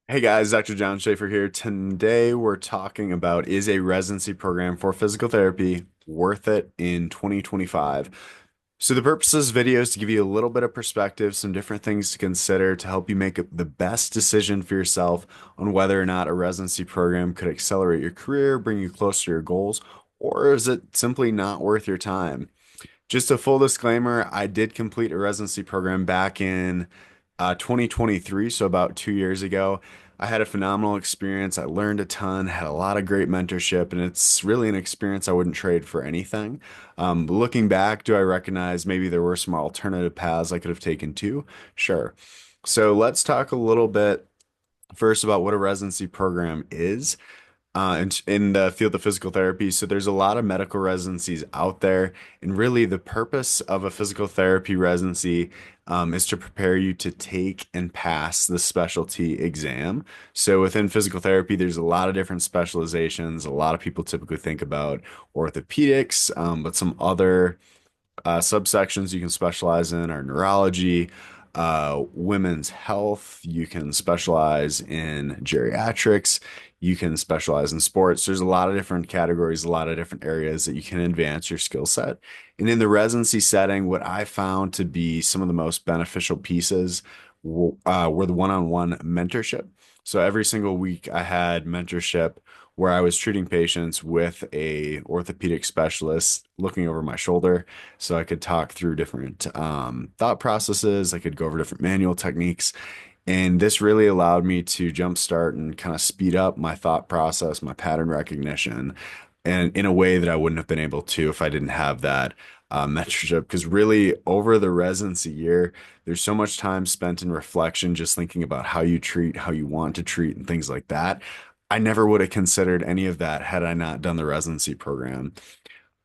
Hey guys, Dr. John Schaefer here. Today we're talking about is a residency program for physical therapy worth it in 2025? So the purpose of this video is to give you a little bit of perspective, some different things to consider to help you make the best decision for yourself on whether or not a residency program could accelerate your career, bring you closer to your goals, or is it simply not worth your time? Just a full disclaimer, I did complete a residency program back in 2023, so about 2 years ago. I had a phenomenal experience. I learned a ton, had a lot of great mentorship, and it's really an experience I wouldn't trade for anything. Looking back, do I recognize maybe there were some alternative paths I could have taken too? Sure. So let's talk a little bit first about what a residency program is in the field of physical therapy. So there's a lot of medical residencies out there, and really the purpose of a physical therapy residency is to prepare you to take and pass the specialty exam. So within physical therapy, there's a lot of different specializations. A lot of people typically think about orthopedics, but some other subsections you can specialize in are neurology, women's health. You can specialize in geriatrics. You can specialize in sports. There's a lot of different categories, a lot of different areas that you can advance your skill set. And in the residency setting, what I found to be some of the most beneficial pieces were the one-on-one mentorship. So every single week I had mentorship where I was treating patients with a orthopedic specialist looking over my shoulder so I could talk through different thought processes. I could go over different manual techniques. And this really allowed me to jumpstart and kind of speed up my thought process, my pattern recognition, and in a way that I wouldn't have been able to if I didn't have that mentorship. Because really, over the residency year, there's so much time spent in reflection, just thinking about how you treat, how you want to treat, and things like that. I never would have considered any of that had I not done the residency program.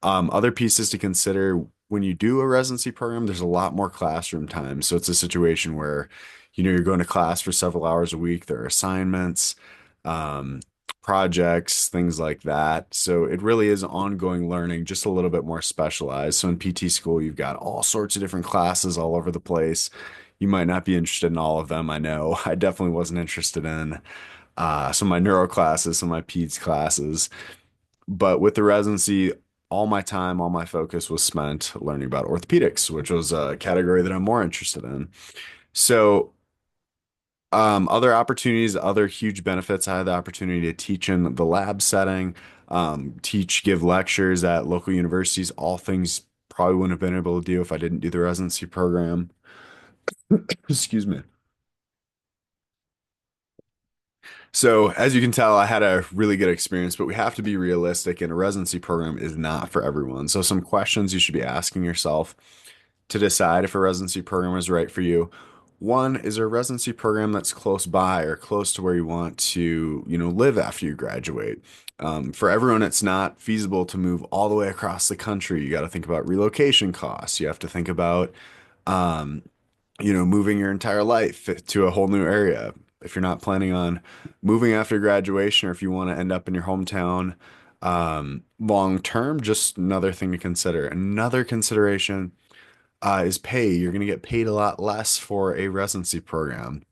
Other pieces to consider when you do a residency program, there's a lot more classroom time. So it's a situation where, you're going to class for several hours a week. There are assignments, um, projects, things like that. So it really is ongoing learning, just a little bit more specialized. So in PT school, you've got all sorts of different classes all over the place. You might not be interested in all of them. I know I definitely wasn't interested in some of my neuro classes, some of my peds classes. But with the residency, all my time, all my focus was spent learning about orthopedics, which was a category that I'm more interested in. So, other opportunities, other huge benefits. I had the opportunity to teach in the lab setting, give lectures at local universities, all things probably wouldn't have been able to do if I didn't do the residency program. Excuse me. So, as you can tell, I had a really good experience, but we have to be realistic, and a residency program is not for everyone. So, some questions you should be asking yourself to decide if a residency program is right for you. One, is there a residency program that's close by or close to where you want to, live after you graduate? For everyone, it's not feasible to move all the way across the country. You got to think about relocation costs. You have to think about um, moving your entire life to a whole new area. If you're not planning on moving after graduation, or if you want to end up in your hometown long term, just another thing to consider. Another consideration is pay. You're going to get paid a lot less for a residency program.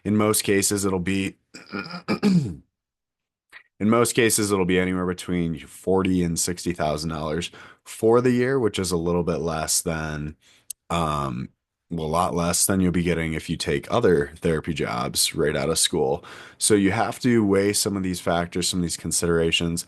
In most cases, it'll be in most cases it'll be anywhere between 40 and $60,000 for the year, which is a little bit less than um, well, a lot less than you'll be getting if you take other therapy jobs right out of school. So you have to weigh some of these factors, some of these considerations.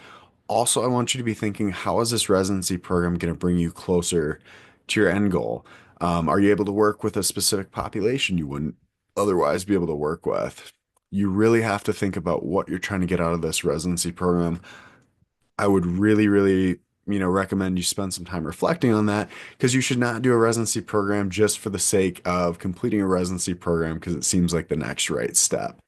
Also, I want you to be thinking, how is this residency program going to bring you closer to your end goal? Are you able to work with a specific population you wouldn't otherwise be able to work with? You really have to think about what you're trying to get out of this residency program. I would really, really, recommend you spend some time reflecting on that because you should not do a residency program just for the sake of completing a residency program because it seems like the next right step.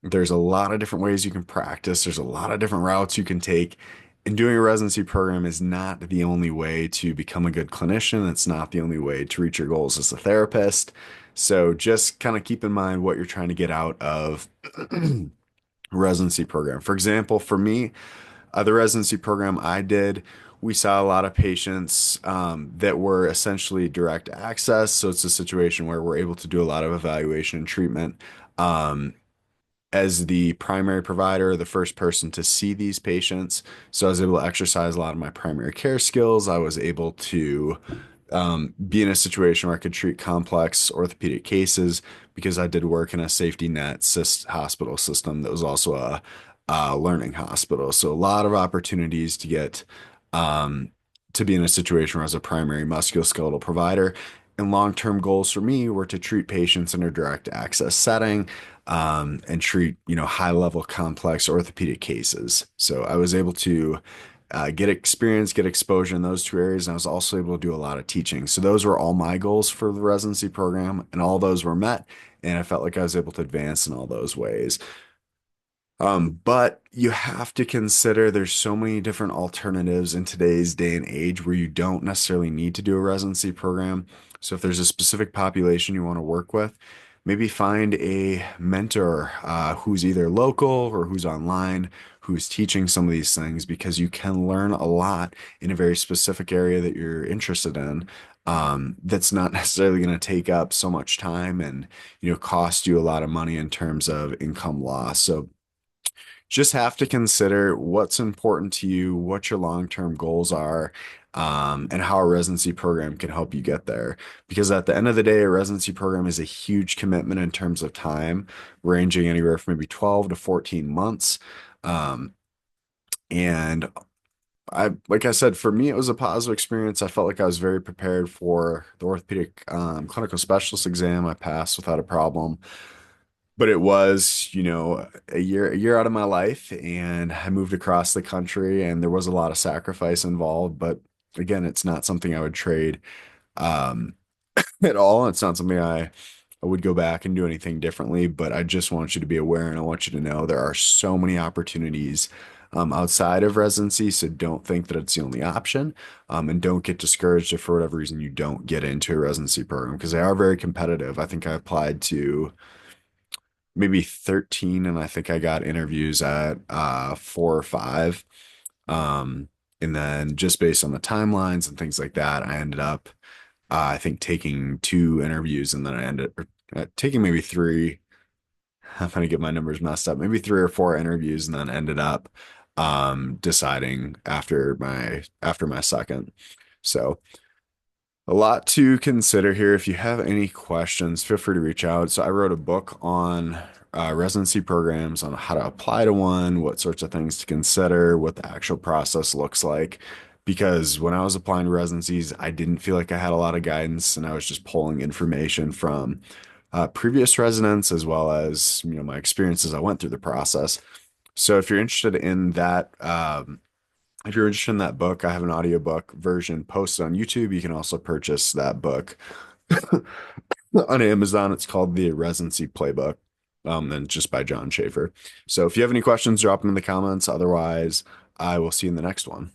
There's a lot of different ways you can practice, there's a lot of different routes you can take. And doing a residency program is not the only way to become a good clinician. It's not the only way to reach your goals as a therapist. So just kind of keep in mind what you're trying to get out of residency program. For example, for me, the residency program I did, we saw a lot of patients that were essentially direct access. So it's a situation where we're able to do a lot of evaluation and treatment. Um, as the primary provider, the first person to see these patients. So I was able to exercise a lot of my primary care skills. I was able to be in a situation where I could treat complex orthopedic cases because I did work in a safety net hospital system that was also a learning hospital. So a lot of opportunities to get um, to be in a situation where I was a primary musculoskeletal provider. And long-term goals for me were to treat patients in a direct access setting and treat, high-level complex orthopedic cases. So I was able to get experience, get exposure in those two areas. And I was also able to do a lot of teaching. So those were all my goals for the residency program, and all those were met. And I felt like I was able to advance in all those ways. But you have to consider there's so many different alternatives in today's day and age where you don't necessarily need to do a residency program. So if there's a specific population you want to work with, maybe find a mentor who's either local or who's online, who's teaching some of these things because you can learn a lot in a very specific area that you're interested in. That's not necessarily going to take up so much time and cost you a lot of money in terms of income loss. So just have to consider what's important to you, what your long-term goals are, and how a residency program can help you get there. Because at the end of the day, a residency program is a huge commitment in terms of time, ranging anywhere from maybe 12 to 14 months. Um, and like I said, for me, it was a positive experience. I felt like I was very prepared for the orthopedic clinical specialist exam. I passed without a problem, but it was, a year out of my life, and I moved across the country, and there was a lot of sacrifice involved. But again, it's not something I would trade um, at all. It's not something I would go back and do anything differently. But I just want you to be aware, and I want you to know there are so many opportunities outside of residency. So don't think that it's the only option, and don't get discouraged if for whatever reason you don't get into a residency program because they are very competitive. I think I applied to maybe 13 and I think I got interviews at 4 or 5. Um, and then just based on the timelines and things like that, I ended up I think taking 2 interviews and then I ended up taking maybe 3. I'm gonna get my numbers messed up. Maybe 3 or 4 interviews and then ended up deciding after my second. So a lot to consider here. If you have any questions, feel free to reach out. So I wrote a book on residency programs, on how to apply to one, what sorts of things to consider, what the actual process looks like. Because when I was applying to residencies, I didn't feel like I had a lot of guidance, and I was just pulling information from previous residents as well as my experiences I went through the process. So if you're interested in that book, I have an audiobook version posted on YouTube. You can also purchase that book on Amazon. It's called The Residency Playbook, and just by John Schaefer. So if you have any questions, drop them in the comments. Otherwise, I will see you in the next one.